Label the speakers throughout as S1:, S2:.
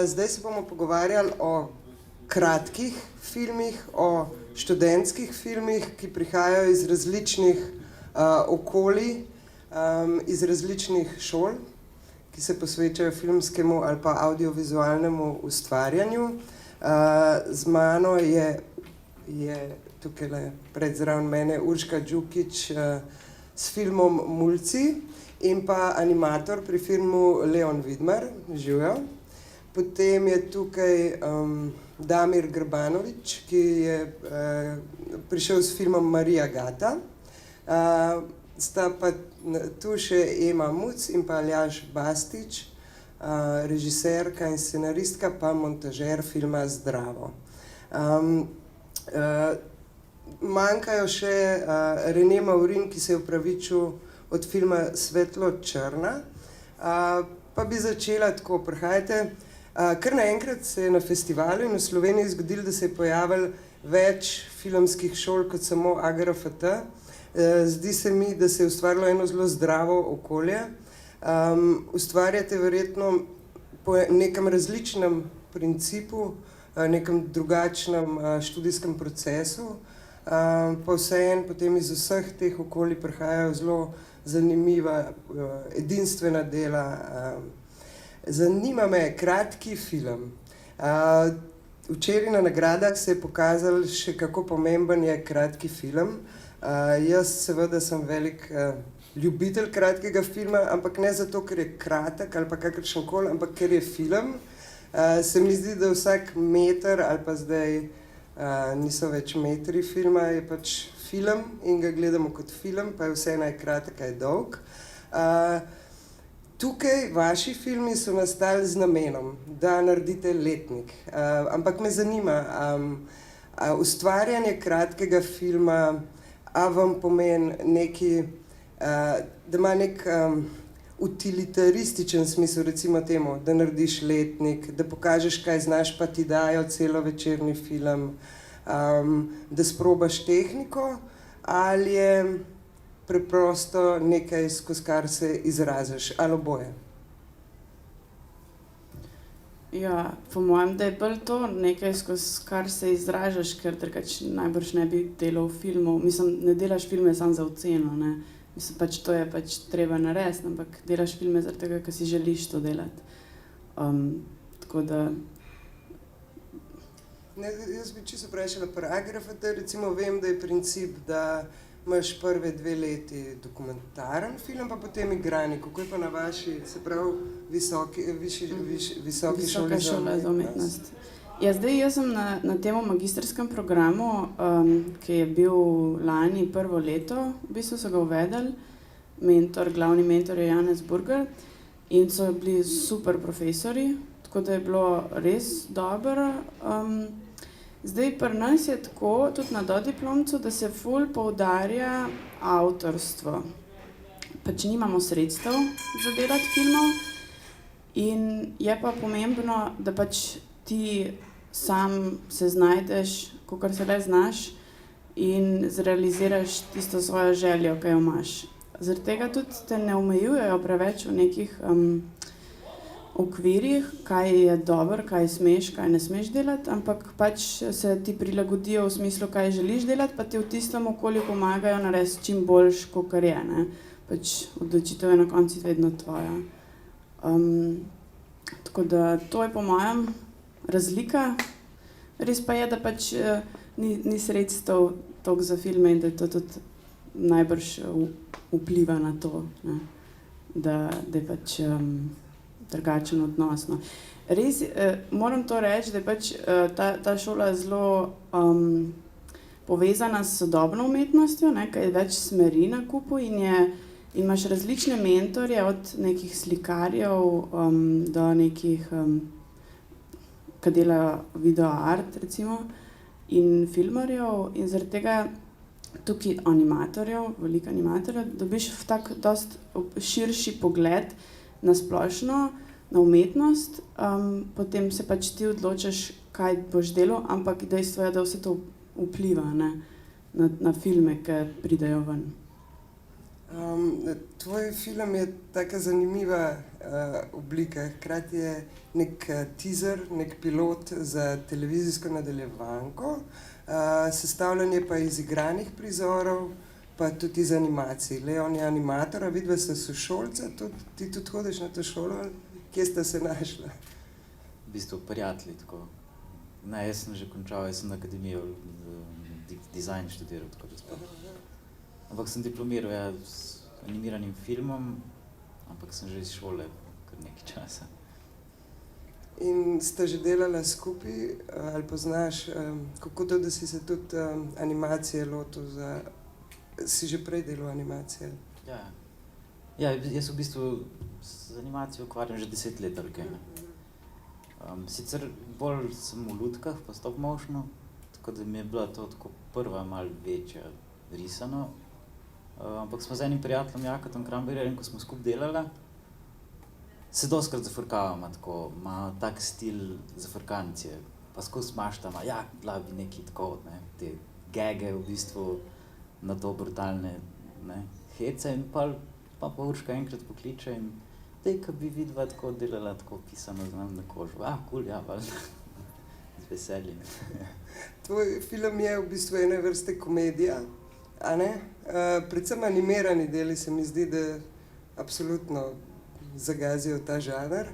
S1: Zdaj se bomo pogovarjali o kratkih filmih, o študentskih filmih, ki prihajajo iz različnih okolij, iz različnih šol, ki se posvečajo filmskemu ali pa audiovizualnemu ustvarjanju. Z mano je tukaj pred zraven mene Urška Đukić s filmom Mulci in pa animator pri filmu Leon Vidmar, živijo. Potem je tukaj Damir Grbanović, ki je prišel s filmom Marija Gata. Sta pa tu še Ema Muc in pa Aljaž Bastić, režiserka in scenaristka pa montažer filma Zdravo. Manjkajo še Rene Maurin, ki se je opravičil od filma Svetlo črna. Pa bi začela tako, prihajate. Kar naenkrat se je na festivalu in v Sloveniji zgodilo, da se je pojavilo več filmskih šol kot samo AGRFT. Zdi se mi, da se je ustvarilo eno zelo zdravo okolje. Ustvarjate verjetno po nekem različnem principu, nekem drugačnem študijskem procesu. Pa vseeno potem iz vseh teh okolij prihajajo zelo zanimiva, edinstvena dela. Zanima me kratki film. Včeraj na nagradah se je pokazalo še, kako pomemben je kratki film. Jaz seveda sem velik ljubitelj kratkega filma, ampak ne zato, ker je kratek ali pa kakršenkoli, ampak ker je film. Se mi zdi, da vsak meter ali pa zdaj niso več metri filma, je pač film in ga gledamo kot film, pa je vseeno kratek, je dolg. Tukaj vaši filmi so nastali z namenom, da naredite letnik. Ampak me zanima, ustvarjanje kratkega filma, a vam pomeni nekaj, da ima nek utilitarističen smisel, recimo temu, da narediš letnik, da pokažeš, kaj znaš, pa ti dajo celovečerni film, da sprobaš tehniko, ali je preprosto nekaj, skozi kar se izraziš, ali oboje?
S2: Ja, po mojem, da je bolj to nekaj, skozi kar se izražaš, ker drugače najbrž ne bi delal filmov. Mislim, ne delaš filme samo za oceno, ne. Mislim, pač to je pač treba narediti, ampak delaš filme zaradi tega, ker si želiš to delati. Tako da...
S1: Ne, jaz bi čisto vprašala, pri AGRFT recimo vem, da je princip, da imaš prve 2 leti dokumentaren film, pa potem igrani. Kako je pa na vaši, se pravi, visoki šoli za umetnost?
S2: Ja, zdaj jaz sem na tem magistrskem programu, ki je bil lani prvo leto, v bistvu so ga uvedli. Glavni mentor je Janez Burger in so bili super profesori, tako da je bilo res dobro. Zdaj pri nas je tako, tudi na dodiplomcu, da se ful poudarja avtorstvo. Pač nimamo sredstev za delati filmov in je pa pomembno, da pač ti sam se znajdeš, kakor se le znaš in zrealiziraš tisto svojo željo, ki jo imaš. Zaradi tega tudi te ne omejujejo preveč v nekih okvirih, kaj je dobro, kaj smeš, kaj ne smeš delati, ampak pač se ti prilagodijo v smislu, kaj želiš delati, pa ti v tistem okolju pomagajo narediti čim boljš, kakor je, ne. Pač odločitev je na koncu vedno tvoja. Tako da to je po mojem razlika. Res pa je, da pač ni sredstev toliko za filme in da to tudi najbrž vpliva na to, ne. Da je pač drugačen odnos, no. Res, moram to reči, da je pač ta šola zelo povezana s sodobno umetnostjo, ne, ker je več smeri na kupu in imaš različne mentorje, od nekih slikarjev do nekih, ki delajo video art, recimo, in filmarjev in zaradi tega tukaj animatorjev, veliko animatorjev, dobiš tak dosti širši pogled na splošno, na umetnost, potem se pač ti odločaš, kaj boš delal, ampak dejstvo je, da vse to vpliva, ne, na filme, ki pridejo ven.
S1: Tvoj film je taka zanimiva oblika. Hkrati je nek teaser, nek pilot za televizijsko nadaljevanko, sestavljanje pa iz igranih prizorov, pa tudi iz animacij. Leon je animator, a vidva sta sošolca, ti tudi hodiš na to šolo? Kje sta se našla?
S3: V bistvu prijatelji, tako. Ne, jaz sem že končal, jaz sem na akademijo dizajn študiral, tako da sploh. Ampak sem diplomiral, ja, s animiranim filmom, ampak sem že iz šole kar nekaj časa.
S1: In sta že delala skupaj, ali poznaš, kako to, da si se tudi animacije lotil za... Si že prej delal animacije?
S3: Ja. Ja, jaz v bistvu z animacijo ukvarjam že 10 let ali kaj, ne. Sicer bolj sem v lutkah pa stop motionu, tako da mi je bila to tako prva malo večja risano. Ampak smo z enim prijateljem, Jakatom Krambergerjem, ko smo skupaj delali, se dostikrat zafrkavamo, tako, ima tak stil zafrkancije, pa skozi maštama, ja, bila bi nekaj tako, ne, te gege v bistvu na to brutalne, ne, hece in pa Urška enkrat pokliče in dej, ko bi vidva tako delala, tako pisano znam na kožu, cool, ja, valjda, z veseljem.
S1: Tvoj film je v bistvu ene vrste komedija, a ne? Predvsem animirani deli se mi zdi, da absolutno zagazijo ta žanr.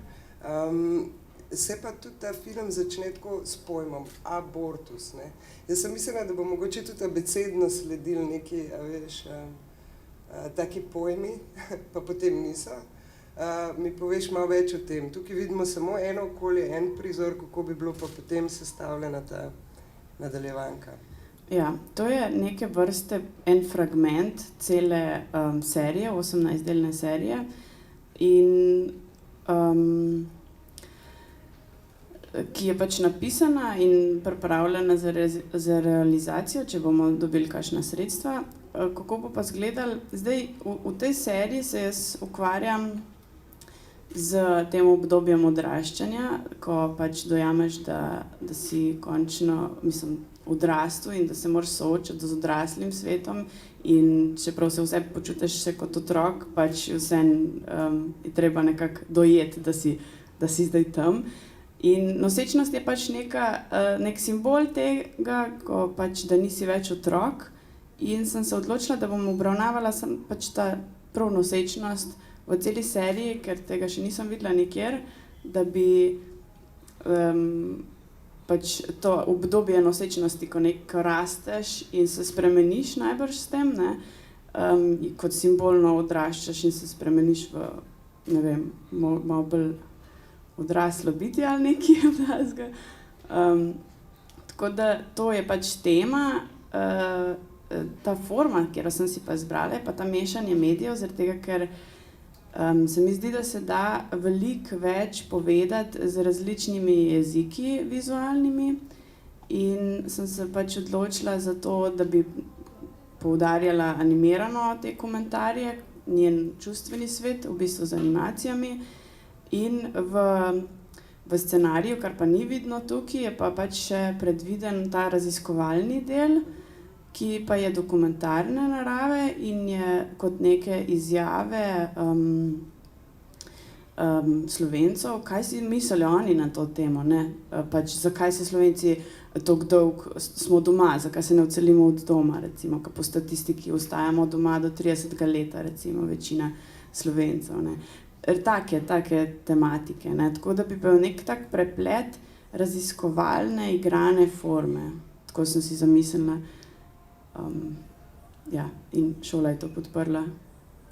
S1: Se pa tudi ta film začne tako s pojmom abortus, ne? Jaz sem mislila, da bo mogoče tudi abecedno sledili neki, a veš, taki pojmi, pa potem niso. Mi poveš malo več o tem. Tukaj vidimo samo eno okolje, en prizor, kako bi bilo pa potem sestavljena ta nadaljevanka.
S2: Ja, to je neke vrste en fragment cele serije, 18-delne serije, in ki je pač napisana in pripravljena za realizacijo, če bomo dobili kakšna sredstva. Kako bo pa izgledalo? Zdaj, v tej seriji se jaz ukvarjam z tem obdobjem odraščanja, ko pač dojameš, da si končno, odrastel in da se moraš soočati z odraslim svetom, in čeprav se vse počutiš še kot otrok, pač vseeno je treba nekako dojeti, da si zdaj tam. In nosečnost je pač nek simbol tega, ko pač, da nisi več otrok, in sem se odločila, da bom obravnavala pač ta prav nosečnost v celi seriji, ker tega še nisem videla nikjer, da bi pač to obdobje nosečnosti, ko rasteš in se spremeniš najbrž s tem, ne, kot simbolno odraščaš in se spremeniš v, ne vem, malo bolj odraslo biti ali nekaj takega. Tako da to je pač tema, ta forma, katero sem si pa izbrala, je pa ta mešanje medijev, zaradi tega, ker se mi zdi, da se da veliko več povedati z različnimi jeziki vizualnimi, in sem se pač odločila za to, da bi poudarjala animirano te komentarje, njen čustveni svet, v bistvu z animacijami, in v scenariju, kar pa ni vidno tukaj, je pa pač še predviden ta raziskovalni del, ki pa je dokumentarne narave in je kot neke izjave Slovencev, kaj si mislijo oni na to temo, ne? Pač zakaj se Slovenci toliko dolgo smo doma, zakaj se ne odselimo od doma, recimo, ko po statistiki ostajamo doma do 30. leta, recimo, večina Slovencev, ne? Take tematike, ne? Tako da bi bil nek tak preplet raziskovalne, igrane forme. Tako sem si zamislila. Ja, in šola je to podprla,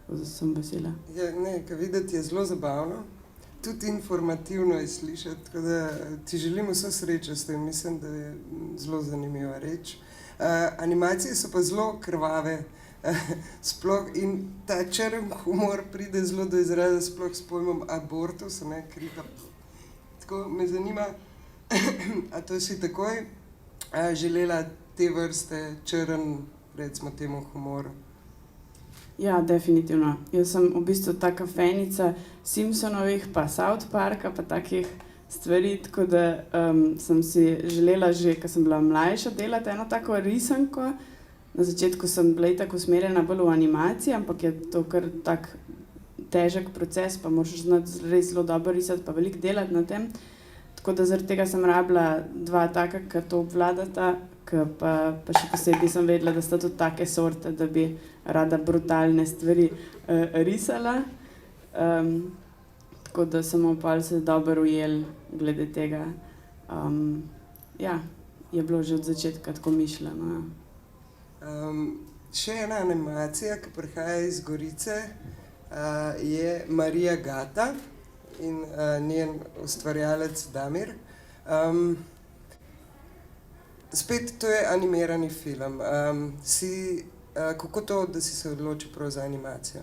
S2: tako sem vesela.
S1: Ja, ne, kaj videti je zelo zabavno, tudi informativno je slišati, tako da ti želim vso srečo s tem, mislim, da je zelo zanimiva reč. Animacije so pa zelo krvave, sploh, in ta črn humor pride zelo do izraza sploh s pojmom abortus, ne, krita. Tako me zanima, a to si takoj želela te vrste črn, recimo temu, humoru?
S2: Ja, definitivno. Jaz sem v bistvu taka fenica Simpsonovih pa South Parka pa takih stvari, tako da sem si želela že, ko sem bila mlajša, delati eno tako risanko, Na začetku sem bila tako usmerjena bolj v animaciji, ampak je to kar tak težek proces, pa moraš znati res zelo dobro risati, pa veliko delati na tem. Tako da zaradi tega sem rabila 2 taka, ki to obvladata, pa še posebej sem vedela, da sta tudi take sorte, da bi rada brutalne stvari risala. Tako da smo pol se dobro ujeli glede tega. Ja, je bilo že od začetka tako mišljeno.
S1: Še ena animacija, ki prihaja iz Gorice, je Marija Gata in njen ustvarjalec Damir. Spet, to je animirani film. Kako to, da si se odločil prav za animacijo?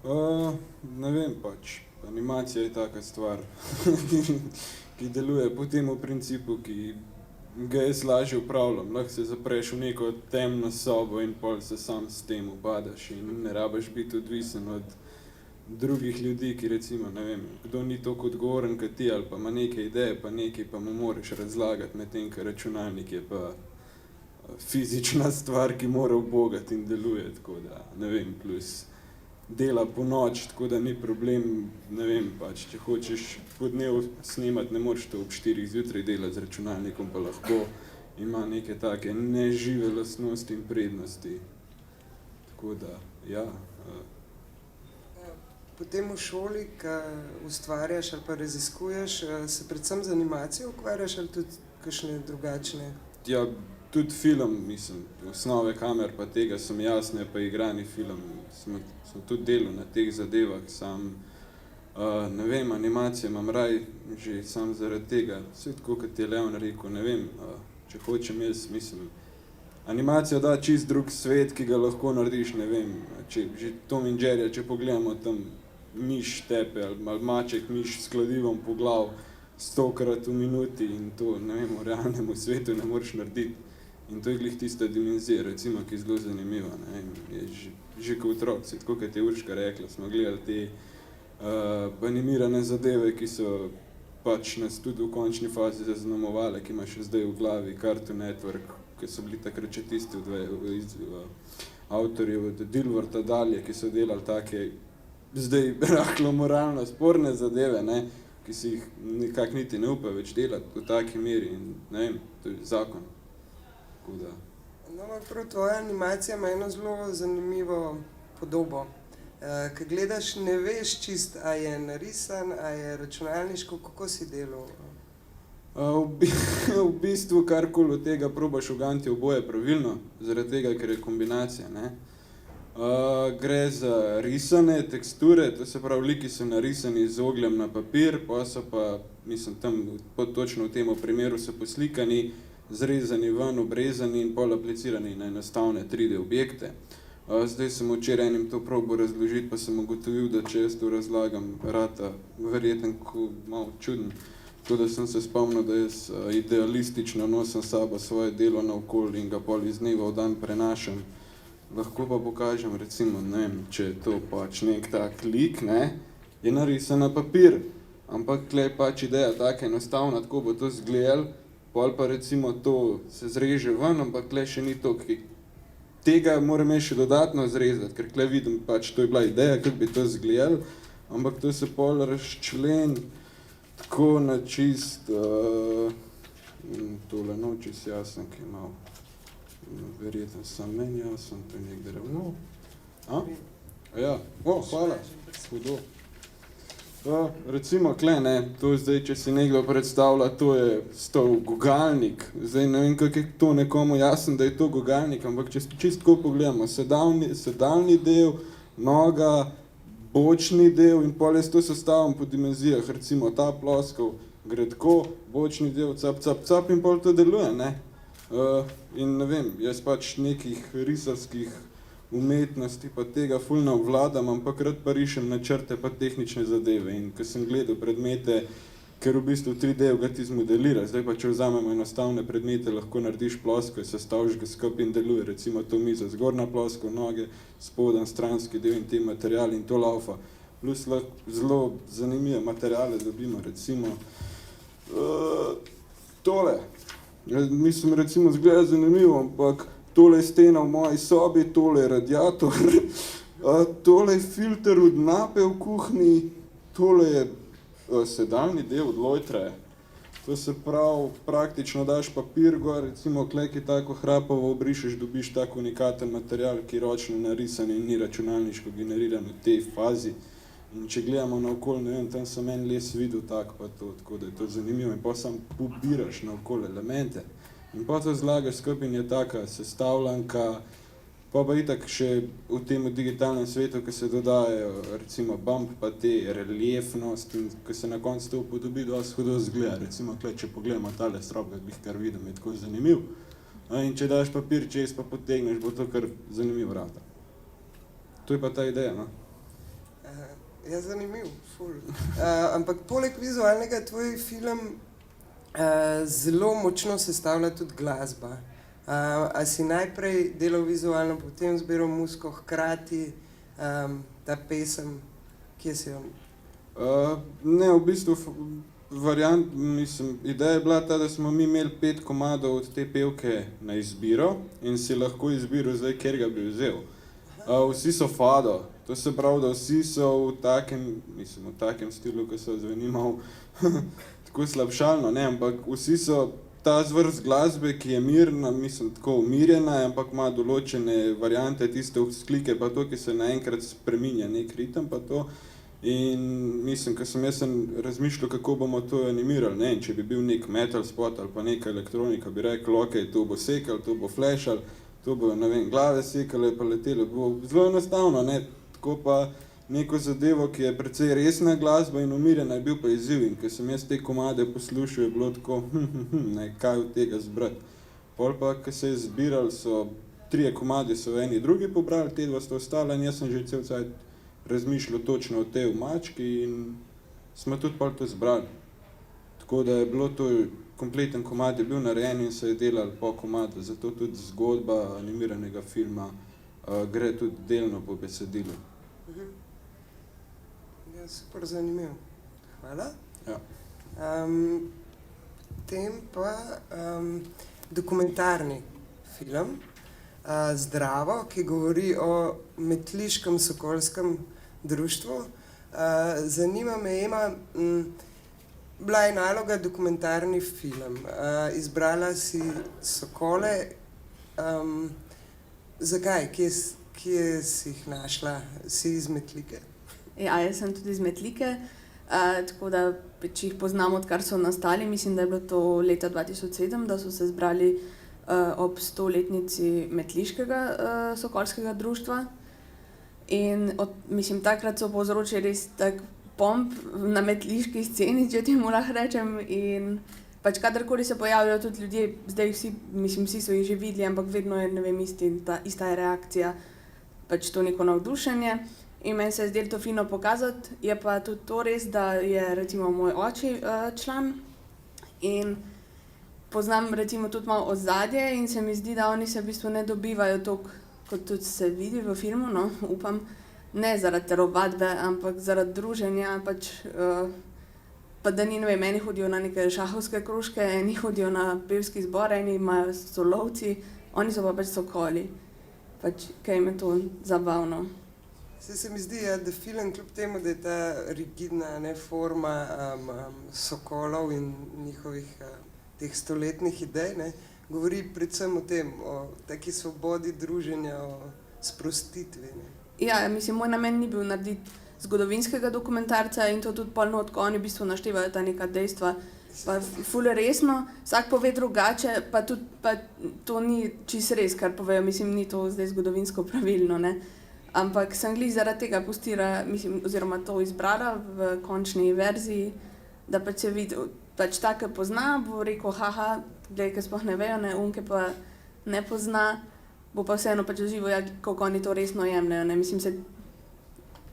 S4: Ne vem pač. Animacija je taka stvar, ki deluje po tem principu, ki ga jaz lažje upravljam. Lahko se zapreš v neko temno sobo in pol se sam s tem ubadaš in ne rabiš biti odvisen od drugih ljudi, ki recimo, ne vem, kdo ni toliko odgovoren kot ti ali pa ima neke ideje, pa nekaj pa mu moraš razlagati, medtem ko računalnik je pa fizična stvar, ki mora ubogati in deluje, tako da, ne vem, plus dela po noč, tako da ni problem, ne vem, pač, če hočeš po dnevu snemati, ne moreš to ob 4 zjutraj delati z računalnikom, pa lahko ima neke take nežive lastnosti in prednosti. Tako da, ja.
S1: Potem v šoli, ko ustvarjaš ali pa raziskuješ, se predvsem z animacijo ukvarjaš ali tudi kakšne drugačne?
S4: Ja, tudi film, mislim, osnove kamer pa tega sem jasne, pa igrani film. Sem tudi delal na teh zadevah, sam, ne vem, animacije imam raj že sam zaradi tega. Vse tako, kot je Leon rekel, ne vem, če hočem jaz, mislim, animacija da čist drug svet, ki ga lahko narediš, ne vem, če že Tom in Jerry, če pogledamo tam miš tepe ali maček miš s kladivom po glav 100krat v minuti in to, ne vem, v realnem svetu ne moreš narediti. In to je glih tista dimenzija, recimo, ki je zelo zanimiva, ne vem, je že kot otroci, tako kot je Urška rekla, smo gledali te animirane zadeve, ki so pač nas tudi v končni fazi zaznamovale, ki ima še zdaj v glavi Cartoon Network, ki so bili takrat še tisti avtorji od Dilworta dalje, ki so delali take zdaj rahlo moralno sporne zadeve, ne, ki si jih nekako niti ne upa več delati v taki meri in ne vem, to je zakon. Tako da.
S1: No, prav tvoja animacija ima eno zelo zanimivo podobo. Ko gledaš, ne veš čist, a je narisan, a je računalniško, kako si delal?
S4: V bistvu karkoli od tega probaš uganti oboje pravilno, zaradi tega, ker je kombinacija, ne. Gre za risane teksture, to se pravi, liki so narisani z ogljem na papir, pa so pa, mislim, tam točno v tem primeru so poslikani, zrezani ven, obrezani in pol aplicirani na enostavne 3D objekte. Zdaj sem včeraj enim to probo razložiti, pa sem ugotovil, da če jaz to razlagam, rata verjeten malo čuden. Tako da sem se spomnil, da jaz idealistično nosim sabo svoje delo naokoli in ga pol iz dneva v dan prenašam. Lahko pa pokažem, recimo, ne vem, če je to pač nek tak lik, ne, je narisan na papir, ampak tle je pač ideja taka enostavna, tako bo to izgledalo, pol pa recimo to se zreže ven, ampak tle še ni to, tega moram jaz še dodatno zrezati, ker tle vidim pač, to je bila ideja, kako bi to izgledalo, ampak to se pol razčlen tako na čist, tole noči si jasen, ki je malo, verjetno sam meni jasen, to je nekde ravno. Ja, hvala, hudo. Recimo kle, ne, to zdaj, če si nekdo predstavlja, to je stov gugalnik. Zdaj ne vem, kako je to nekomu jasen, da je to gugalnik, ampak če čisto tako pogledamo, sedalni del, noga, bočni del in pol jaz to sestavim po dimenzijah, recimo ta ploskev gre tako, bočni del, cap, cap, cap in pol to deluje, ne. In ne vem, jaz pač nekih risarskih umetnosti pa tega ful ne obvladam, ampak rad pa rišem načrte pa tehnične zadeve in ko sem gledal predmete, ker v bistvu 3D ga ti zmodelira, zdaj pa če vzamemo enostavne predmete, lahko narediš plosko, sestaviš ga skupaj in deluje, recimo to mizo, zgornja ploska, noge, spoden, stranski del in te materiali in to laufa. Plus lahko zelo zanimive materiale dobimo, recimo tole. Mislim, recimo, zgleda zanimivo, ampak tole je stena v moji sobi, tole je radiator, tole je filter od nape v kuhinji, tole je sedalni del od lojtre. To se pravi, praktično daš papir gor, recimo kleki tako hrapavo obrišeš, dobiš tako unikaten material, ki je ročno narisan in ni računalniško generiran v tej fazi. In če gledamo naokoli, ne vem, tam sem en les videl tak pa to, tako da je to zanimivo in pa sam pobiraš naokoli elemente. In pa to zlagaš skupaj in je taka sestavljanka, pa itak še v tem digitalnem svetu, ko se dodajajo recimo bump pa te reliefnost in ko se na koncu to upodobi, dosti hudo zgleda. Recimo, če pogledamo tale strop, kako bih kar vidim, je tako zanimiv. In če daš papir čez pa potegneš, bo to kar zanimiv rata. To je pa ta ideja, no?
S1: Ja, zanimiv, ful. Ampak poleg vizualnega tvoj film zelo močno sestavlja tudi glasba. A si najprej delal vizualno, potem zbiral muziko, hkrati ta pesem, kje si jo?
S4: Ne, v bistvu ideja je bila ta, da smo mi imeli 5 komadov od te pevke na izbiro in si lahko izbiral zdaj, kjer ga bi vzel. Vsi so fado, to se pravi, da vsi so v takem stilu, ko so zveni malo tako slabšalno, ne, ampak vsi so ta zvrst glasbe, ki je mirna, tako umirjena, ampak ima določene variante, tiste vzklike pa to, ki se naenkrat spreminja nek ritem pa to. In ko sem jaz razmišljal, kako bomo to animirali, ne, če bi bil nek metal spot ali pa neka elektronika, bi rekel, ok, to bo sekal, to bo flashal, to bo, ne vem, glave sekale pa letele, bo zelo enostavno, ne, tako pa neko zadevo, ki je precej resna glasba in umirjena, je bil pa izziv in ko sem jaz te komade poslušal, je bilo tako, ne, kaj od tega zbrati. Pol pa, ko se je zbirali, so 3 komadi so eni drugi pobrali, te 2 sta ostala in jaz sem že cel cajt razmišljal točno o tej mački in smo tudi pol to zbrali. Tako da je bilo to, kompleten komad je bil narejen in se je delal po komadu, zato tudi zgodba animiranega filma gre tudi delno po besedilu.
S1: Ja, super zanimiv. Hvala.
S4: Ja.
S1: Potem pa dokumentarni film Zdravo, ki govori o metliškem sokolskem društvu. Zanima me, Ema, bila je naloga dokumentarni film. Izbrala si sokole. Zakaj? Kje si jih našla? Si iz Metlike?
S2: Ja, jaz sem tudi iz Metlike, tako da če jih poznam, odkar so nastali, mislim, da je bilo to leta 2007, da so se zbrali ob 100-letnici Metliškega sokolskega društva. In takrat so povzročili res tak pomp na metliški sceni, če temu lahko rečem. In pač kadarkoli se pojavijo tudi ljudje, zdaj vsi so jih že videli, ampak vedno je, ne vem, ista je reakcija, pač to neko navdušenje. In meni se je zdelo to fino pokazati, je pa tudi to res, da je recimo moj oči član in poznam recimo tudi malo ozadje in se mi zdi, da oni se v bistvu ne dobivajo toliko, kot tudi se vidi v filmu, no, upam, ne zaradi telovadbe, ampak zaradi druženja, pač pa da ni, ne vem, eni hodijo na neke šahovske krožke, eni hodijo na pevski zbor, eni imajo solovci, oni so pa pač sokoli, pač kaj jim je to zabavno.
S1: Se mi zdi, da film, kljub temu, da je ta rigidna forma sokolov in njihovih teh 100-letnih idej, govori predvsem o tem, o taki svobodi druženja, o sprostitvi.
S2: Ja, mislim, moj namen ni bil narediti zgodovinskega dokumentarca in to tudi pol not, ko oni v bistvu naštevajo ta neka dejstva. Pa ful resno, vsak pove drugače, pa tudi to ni čisto res, kar povejo, mislim, ni to zdaj zgodovinsko pravilno, ne. Ampak sem glih zaradi tega pustila, oziroma to izbrala v končni verziji, da pač se vidi, pač ta, ki pozna, bo rekel, haha, glej, ki sploh ne vejo, ne, ki pa ne pozna, bo pa vseeno pač doživel, kako oni to resno jemljajo, ne, mislim se,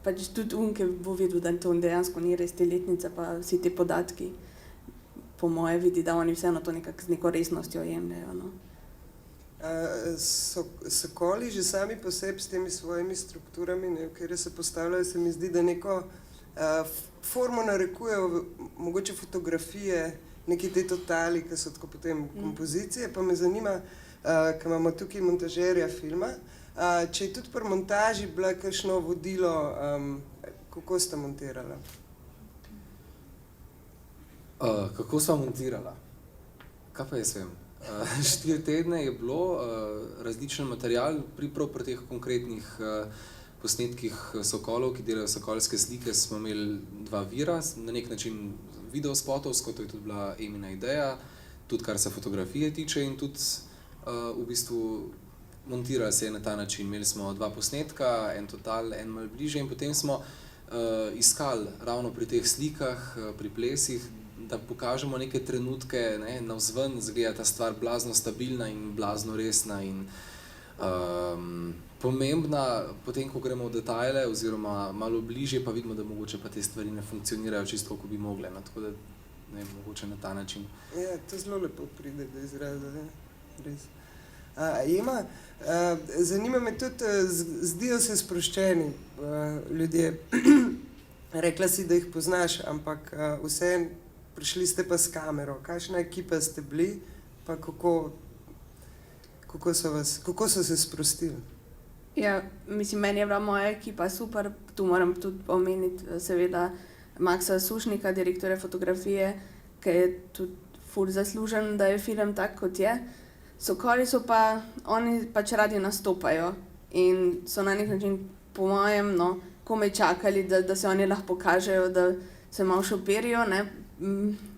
S2: pač tudi ki bo videl, da to dejansko ni res te letnice, pa vsi te podatki, po moje vidi, da oni vseeno to nekako z neko resnostjo jemljajo, no.
S1: Sokoli že sami po sebi s temi svojimi strukturami, v kateri se postavljajo, se mi zdi, da neko formo narekujejo, mogoče fotografije, neki te totali, ki so tako potem kompozicije, pa me zanima, ki imamo tukaj montažerja filma. Če je tudi pri montaži bila kakšno vodilo, kako ste montirala?
S5: Kako sva montirala? Kaj pa jaz vem? 4 tedne je bilo, različen material, prav pri teh konkretnih posnetkih Sokolov, ki delajo sokolske slike, smo imeli 2 vira, na nek način videospotovsko, to je tudi bila Emina ideja, tudi kar se fotografije tiče in tudi v bistvu montirali se je na ta način. Imeli smo 2 posnetka, en total, en malo bliže in potem smo iskali ravno pri teh slikah, pri plesih, da pokažemo neke trenutke, ne, navzven zgleda ta stvar blazno stabilna in blazno resna in pomembna, potem ko gremo v detajle oziroma malo bližje, pa vidimo, da mogoče pa te stvari ne funkcionirajo čisto, kako bi mogle, no, tako da ne, mogoče na ta način.
S1: Ja, to zelo lepo pride do izraza, ne? Res. Ema, zanima me tudi, zdijo se sproščeni ljudje, rekla si, da jih poznaš, ampak vseeno prišli ste pa s kamero, kakšna ekipa ste bili, pa kako so se sprostili?
S6: Ja, mislim, meni je bila moja ekipa super, tu moram tudi omeniti seveda Maksa Sušnika, direktorja fotografije, ki je tudi ful zaslužen, da je film tak, kot je. Sokoli so pa, oni pač radi nastopajo in so na nek način, po mojem, no, komaj čakali, da se oni lahko pokažejo, da se malo šopirijo, ne,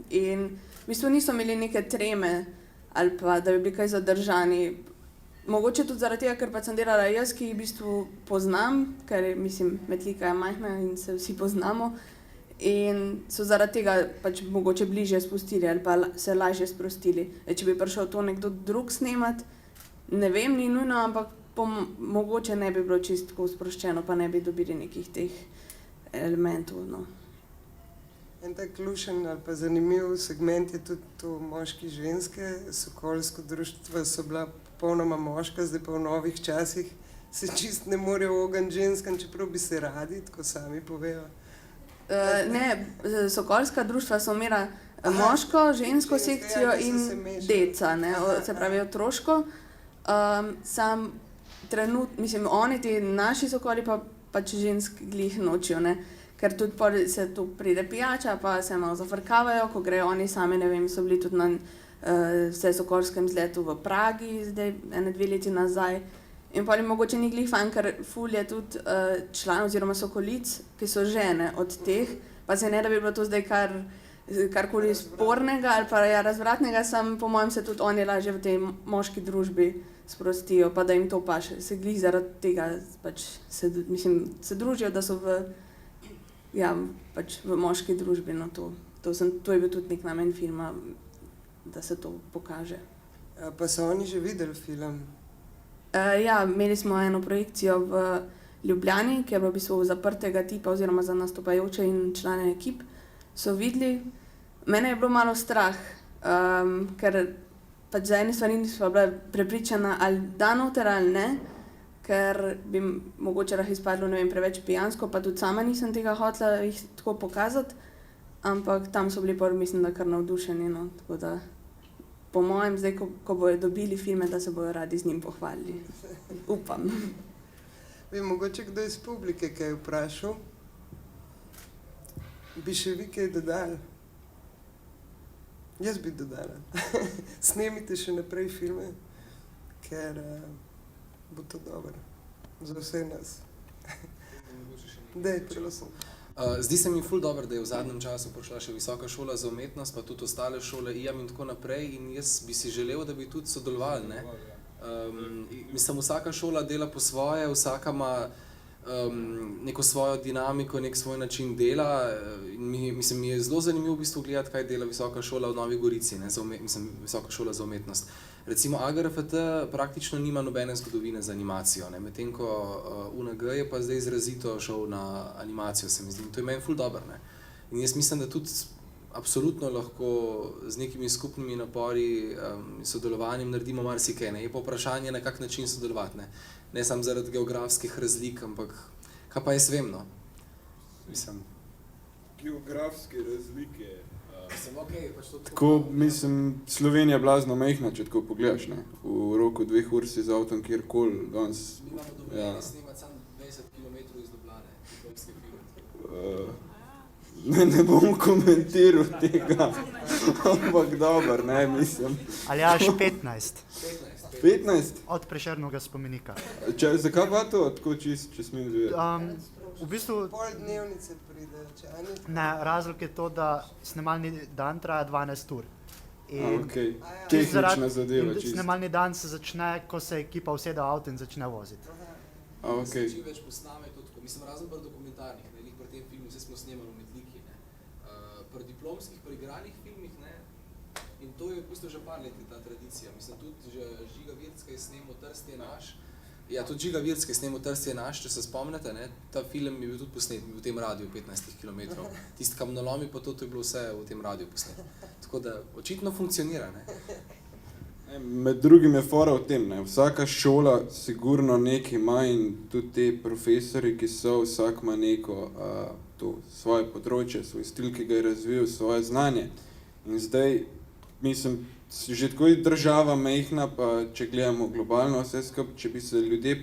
S6: in v bistvu niso imeli neke treme ali pa, da bi bili kaj zadržani. Mogoče tudi zaradi tega, ker pa sem delala jaz, ki v bistvu poznam, ker mislim, Metlika je majhna in se vsi poznamo in so zaradi tega pač mogoče bližje spustili ali pa se lažje sprostili. Če bi prišel to nekdo drug snemat, ne vem, ni nujno, ampak mogoče ne bi bilo čisto tako sproščeno, pa ne bi dobili nekih teh elementov, no.
S1: En tak lušen ali pa zanimiv segment je tudi to moški-ženske. Sokolsko društvo so bila popolnoma moška, zdaj pa v novih časih se čist ne morejo ogniti ženskam, čeprav bi se radi, tako sami povejo.
S6: Ne, sokolska društva so imela moško, žensko sekcijo in deca, ne, se pravi otroško. Sam mislim, oni, ti naši sokoli pa pač žensk glih nočijo, ne. Ker tudi se tu pride pijača, pa se malo zafrkavajo, ko grejo oni sami, ne vem, so bili tudi na vsesokolskem izletu v Pragi, zdaj 1-2 leti nazaj. In potem mogoče ni glih fajn, ker ful je tudi član oziroma sokolic, ki so žene od teh, pa se ne, da bi bilo to zdaj karkoli spornega ali pa razvratnega, sam po mojem se tudi oni lažje v tej moški družbi sprostijo, pa da jim to paše. Se glih zaradi tega pač se družijo, da so pač v moški družbi, no to je bil tudi nek namen filma, da se to pokaže.
S1: Pa so oni že videli film?
S6: Ja, imeli smo eno projekcijo v Ljubljani, ki je bila v bistvu zaprtega tipa oziroma za nastopajoče in člane ekip, so videli. Mene je bilo malo strah, ker pač za ene stvari nisva bila prepričana ali da noter ali ne, ker bi mogoče lahko izpadlo, ne vem, preveč pijansko, pa tudi sama nisem tega hotela jih tako pokazati, ampak tam so bili prvi, mislim, da kar navdušeni, no, tako da po mojem, zdaj, ko bojo dobili filme, da se bojo radi z njim pohvalili. Upam.
S1: Mogoče kdo iz publike kaj je vprašal? Bi še vi kaj dodali? Jaz bi dodala. Snemite še naprej filme, ker bo to dobro za vse nas. Dej, prosim.
S5: Zdi se mi ful dobro, da je v zadnjem času prišla še Visoka šola za umetnost, pa tudi ostale šole IAM in tako naprej in jaz bi si želel, da bi tudi sodelovali, ne. Mislim, vsaka šola dela po svoje, vsaka ima neko svojo dinamiko, nek svoj način dela in mi je zelo zanimivo v bistvu gledati, kaj dela Visoka šola v Novi Gorici, ne, Visoka šola za umetnost. Recimo AGRFT praktično nima nobene zgodovine za animacijo, ne, medtem ko UNG je pa zdaj izrazito šel na animacijo, se mi zdi, in to je meni ful dobro, ne. In jaz mislim, da tudi absolutno lahko z nekimi skupnimi napori in sodelovanjem naredimo marsikaj, ne. Je pa vprašanje, na kak način sodelovati, ne samo zaradi geografskih razlik, ampak kaj pa jaz vem, no. Mislim.
S4: Geografske razlike
S5: Sem okej, pač to
S4: Tako, mislim, Slovenija je blazno majhna, če tako pogledaš, ne. V roku 2 ur si z avtom kjerkoli, danes.
S5: Mi imamo dovoljenje snemati samo 20 km iz Ljubljane, diplomski film.
S4: Ne bom komentiral tega, ampak dober, ne, mislim.
S7: Aljaž 15,
S4: 15?
S7: od Prešernovega spomenika.
S4: Zakaj pa to, tako če smem zvedeti?
S7: V bistvu,
S1: Pol dnevnice pride, če a ni?
S7: ne, razlog je to, da snemalni dan traja 12 ur.
S4: Okej,
S7: čisto
S4: tehnična zadeva,
S7: in
S4: čisto.
S7: snemalni dan se začne, ko se ekipa usede v avto in začne voziti.
S4: Okej.
S5: Čim več posname to tako. Mislim, razen pri dokumentarnih, ne, lih pri tem filmu, vse smo snemali v Metliki, ne. Pri diplomskih, pri igranih filmih, ne, in to je v bistvu že par let ta tradicija. Mislim, tudi že Žiga Vircka je snemal Trst je naš. Ja, tudi Žiga Vircka je snemal Trst je naš, če se spomnite, ne. Ta film je bil tudi posnet v tem radiju 15 kilometrov. Tisti kamnolomi pa to je bilo vse v tem radiju posnet. Tako da očitno funkcionira, ne.
S4: Med drugim je fora v tem, ne, vsaka šola sigurno nekaj ima in tudi te profesori, ki so, vsak ima neko to svoje področje, svoj stil, ki ga je razvil, svoje znanje. In zdaj, mislim, že tako je država majhna, pa če gledamo globalno vse skupaj, če bi se ljudje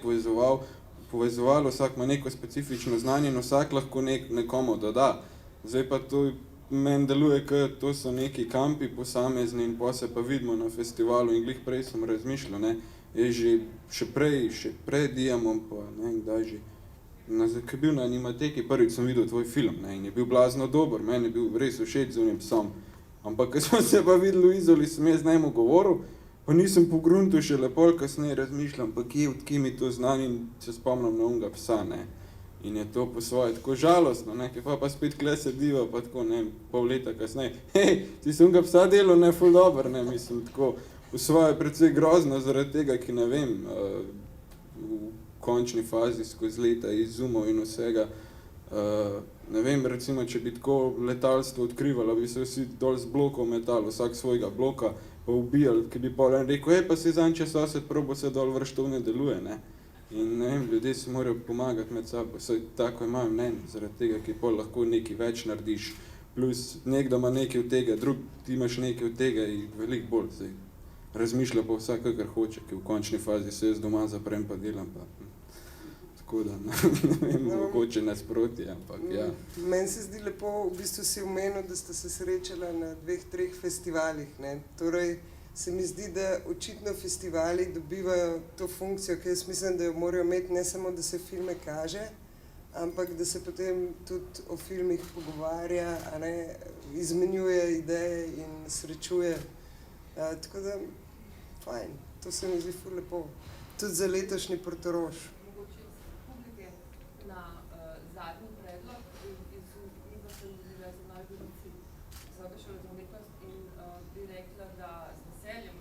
S4: povezovali, vsak ima neko specifično znanje in vsak lahko nekomu doda. Zdaj pa to meni deluje, kot to so neki kampi posamezni in pa se pa vidimo na festivalu in glih prej sem razmišljal, ne, je že še pred Diamom, pa ne vem, kdaj že, ko je bil na Animateki, prvič sem videl tvoj film, ne, in je bil blazno dober, meni je bil res všeč z onim psom. Ampak, ko smo se pa videli v Izoli, sem jaz z njim govoril, pa nisem pogruntil še lepo, kasneje razmišljam, pa odkje mi to znam in se spomnim na onega psa, ne. In je to po svoje tako žalostno, ne, ki pa spet kle sediva, pa tako, ne, pol leta kasneje, hej, ti si onega psa delal, ne, ful dober, ne, mislim, tako, v svoje precej grozno zaradi tega, ki ne vem, v končni fazi skozi leta izumov in vsega, ne vem, recimo, če bi tako letalstvo odkrivalo, bi se vsi dol z blokov metali, vsak svojega bloka, pa ubijali, ki bi pol en rekel, pa si zanj, če sosed probo se dol vrš, to ne deluje, ne. In ne vem, ljudje si morajo pomagati med sabo, vsaj tako je moje mnenje, zaradi tega, ki pol lahko nekaj več narediš, plus nekdo ima nekaj od tega, drug ti imaš nekaj od tega in veliko bolj, zdaj. Razmišlja pa vsak, kakor hoče, ki v končni fazi se jaz doma zaprem pa delam pa. Tako da, ne vem, mogoče nasproti, ampak ja.
S1: Meni se zdi lepo, v bistvu si omenil, da ste se srečala na 2-3 festivalih, ne. Torej, se mi zdi, da očitno festivali dobivajo to funkcijo, ki jaz mislim, da jo morajo imeti ne samo, da se filme kaže, ampak da se potem tudi o filmih pogovarja, a ne, izmenjuje ideje in srečuje. Tako da, fajn, to se mi zdi ful lepo. Tudi za letošnji Portorož.
S8: Mogoče iz publike na zadnji predlog iz Univerzitete za Margarici Visoke šole za umetnost in bi rekla, da z veseljem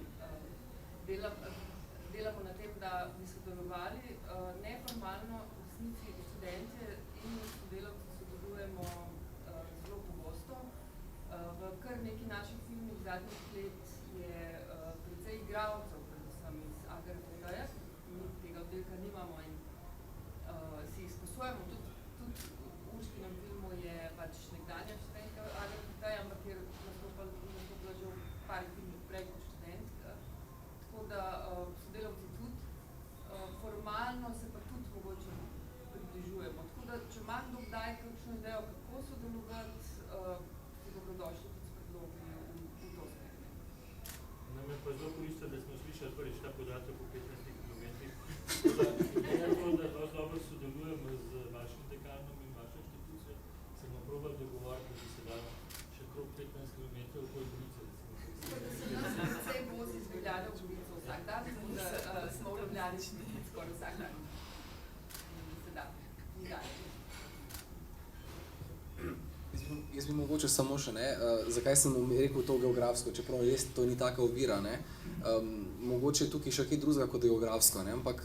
S8: delamo na tem, da bi sodelovali. Neformalno v resnici študentje in sodelavci sodelujemo zelo pogosto. V kar nekaj naših filmih zadnjih let je precej igralcev, predvsem iz AGRFT-ja, mi tega oddelka nimamo in si izposojamo. Tudi v Urškinem filmu je pač nekdanja študentka AGRFT-ja, ampak je nastopila že v par filmih prej kot študentka. Tako da sodelavci tudi, formalno se pa tudi mogoče približujemo. Tako da, če ima kdo kdaj kakšno idejo, kako sodelovati, ste dobrodošli tudi s predlogi v to smer.
S9: Nam je pa zelo koristilo, da smo slišali prvič ta podatek o 15 kilometrih. Da dosti dobro sodelujemo z vašim dekanom in vašo inštitucijo, se bomo probali dogovoriti, da bi se dalo še krog 15 kilometrov okoli Gorice.
S8: Da se nas precej vozi iz Ljubljane v Gorico vsak dan, da smo v Ljubljani skoraj vsak dan. Se da, ni daleč.
S5: Jaz bi mogoče samo še, ne, zakaj sem rekel to geografsko, čeprav res to ni taka ovira, ne. Mogoče je tukaj še kaj drugega kot geografsko, ne, ampak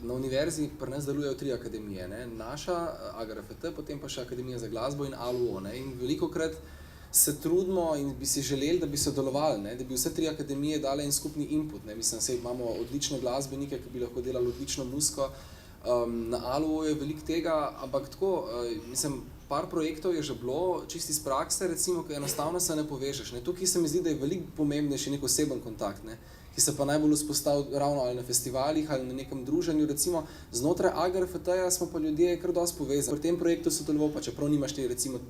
S5: na univerzi pri nas delujejo 3 akademije, ne, naša, AGRFT, potem pa še Akademija za glasbo in ALUO, ne, in velikokrat se trudimo in bi si želeli, da bi sodelovali, ne, da bi vse 3 akademije dale en skupni input, ne, mislim, saj imamo odlične glasbenike, ki bi lahko delali odlično muziko, na ALUO je veliko tega, ampak tako, mislim, par projektov je že bilo, čisto iz prakse, recimo, ki enostavno se ne povežeš. Ne. Tukaj se mi zdi, da je veliko pomembnejši nek oseben kontakt, ne, ki se pa najbolj vzpostavil ravno ali na festivalih ali na nekem druženju. Recimo, znotraj AGRFT-ja smo pa ljudje kar dosti povezani. Pri tem projektu sodeloval, pa čeprav nimaš te, recimo,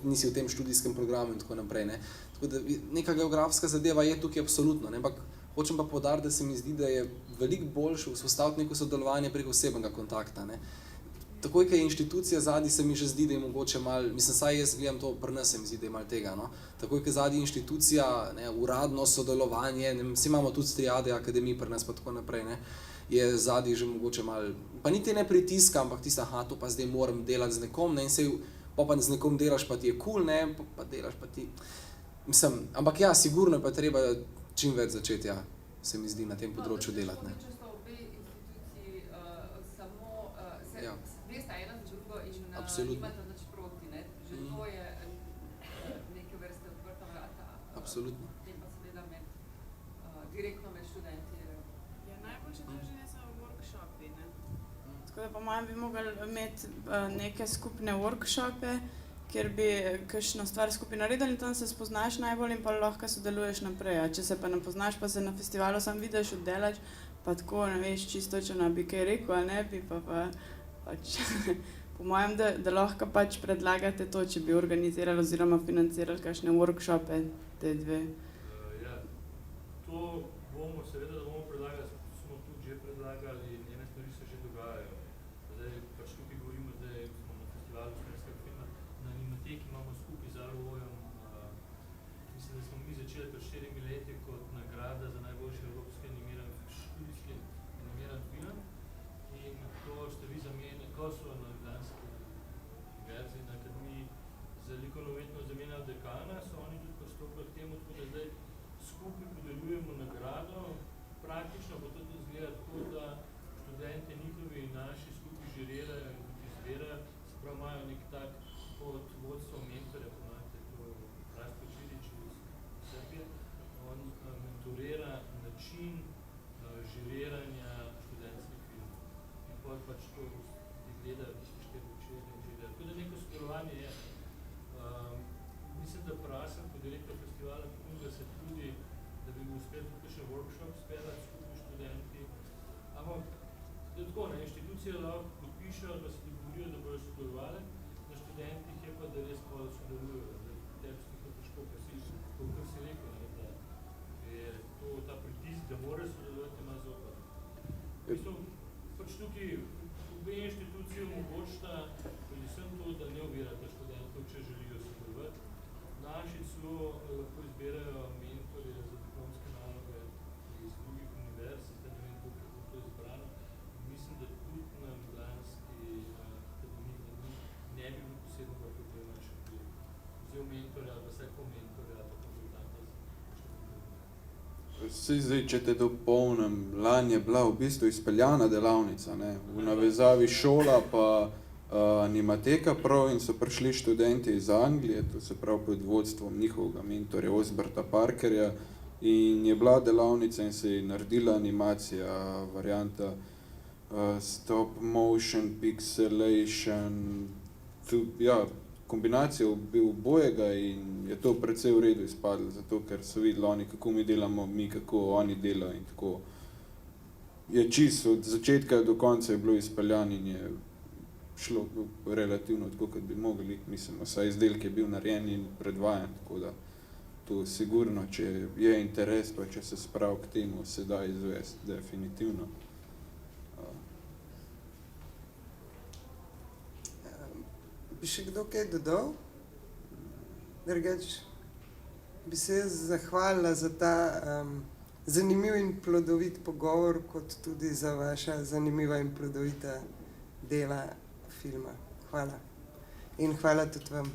S5: nisi v tem študijskem programu in tako naprej. Ne. Tako da neka geografska zadeva je tukaj absolutno, ne, ampak hočem pa poudariti, da se mi zdi, da je veliko boljše vzpostaviti neko sodelovanje prek osebnega kontakta. Ne. Takoj, ko je inštitucija zadnji, se mi že zdi, da je mogoče malo, mislim, saj jaz gledam to, pri nas se mi zdi, da je malo tega, no. Takoj, ko je zadnji inštitucija, ne, uradno sodelovanje, ne, vsi imamo tudi triade akademij pri nas pa tako naprej, ne, je zadnji že mogoče malo, pa niti ne pritiska, ampak tisto, aha, to pa zdaj moram delati z nekom, ne, in sej, pa z nekom delaš, pa ti je cool, ne, pa delaš, pa ti, mislim, ampak ja, sigurno je pa treba čim več začeti, ja, se mi zdi, na tem področju delati, ne. Absolutno.
S8: Nimate nič proti, ne? Že to je neke vrste odprta vrata.
S5: Absolutno.
S8: In pa seveda direktno med študenti.
S2: Ja, najboljše druženje so workshopi, ne? Tako da po mojem bi mogli imeti neke skupne workshope, kjer bi kakšno stvar skupaj naredili in tam se spoznaš najbolj in pa lahko sodeluješ naprej. A če se pa ne poznaš, pa se na festivalu sam vidiš, oddelaš, pa tako, ne veš, čisto točno bi kaj rekel, ali ne bi, pa pač... Po mojem, da lahko pač predlagate to, če bi organizirali oziroma financirali kakšne workshope, te dve.
S9: Ja, to bomo, seveda, da bomo predlagali, smo tudi že predlagali in ene stvari se že dogajajo. Zdaj, pač tukaj govorimo, zdaj smo na festivalu slovenskega filma, na Animateki imamo skupaj z ARO-jem, mislim, da smo mi začeli pred 4 leti kot nagrada za najboljši evropski študijski animiran film in to ste vi zamenjali, ko so na na akademiji za likovno umetnost zamenjali dekana, so oni tudi postopili k temu, tako da zdaj skupaj podeljujemo nagrado. Praktično bo to tudi izgleda tako, da študente njihovi in naši skupaj žirirajo in tudi izbirajo, se pravi imajo nek tak pod vodstvom mentorja, poznate to Rastko Čilić iz Srbije, on mentorira način žiriranja študentskih filmov. In potem pač to gledajo tisti 4 večeri in žirijo. Tako da neko sodelovanje je. Mislim, da prasem kot direktor festivala Punga se tudi, da bi bil uspel tudi še workshop speljati skupaj študenti. Ampak tako, ne, inštitucije lahko podpišejo, da se dogovorijo, da bojo sodelovali, na študentih je pa, da res pa sodelujejo. Tebi se to težko presiči, to, kar si rekel, ne, da je to ta pritisk, da mora sodelovati, ima zopet. Mislim, pač tukaj obe inštitucije omogočita predvsem to, da ne ovirate študentov, če želijo sodelovati. Naši celo lahko izbirajo mentorje za diplomske naloge iz drugih univerz, da ne vem, koliko je to izbrano. Mislim, da tudi na Ljubljanski akademiji ne bi bilo posebnega problema, če bi vzel mentorja ali vsaj komentorja ali pa konzultanta za
S4: Vsi zdaj, če te dopolnim, lani je bila v bistvu izpeljana delavnica, ne, v navezavi šola pa Animateka prav in so prišli študenti iz Anglije, to se pravi pod vodstvom njihovega mentorja Osberta Parkerja in je bila delavnica in se je naredila animacija, varianta stop motion, pixelation, ja, kombinacija obojega in je to precej v redu izpadlo, zato ker so videli oni, kako mi delamo, mi kako oni delajo in tako. Je čisto od začetka do konca je bilo izpeljan in je šlo relativno tako, kot bi mogli, mislim, vsaj izdelek je bil narejen in predvajan, tako da to sigurno, če je interes, pa če se sprav k temu, se da izvesti, definitivno.
S1: Bi še kdo kaj dodal? Drugač, bi se jaz zahvalila za ta zanimiv in plodovit pogovor, kot tudi za vaša zanimiva in plodovita dela filma. Hvala. In hvala tudi vam.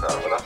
S10: Dobra.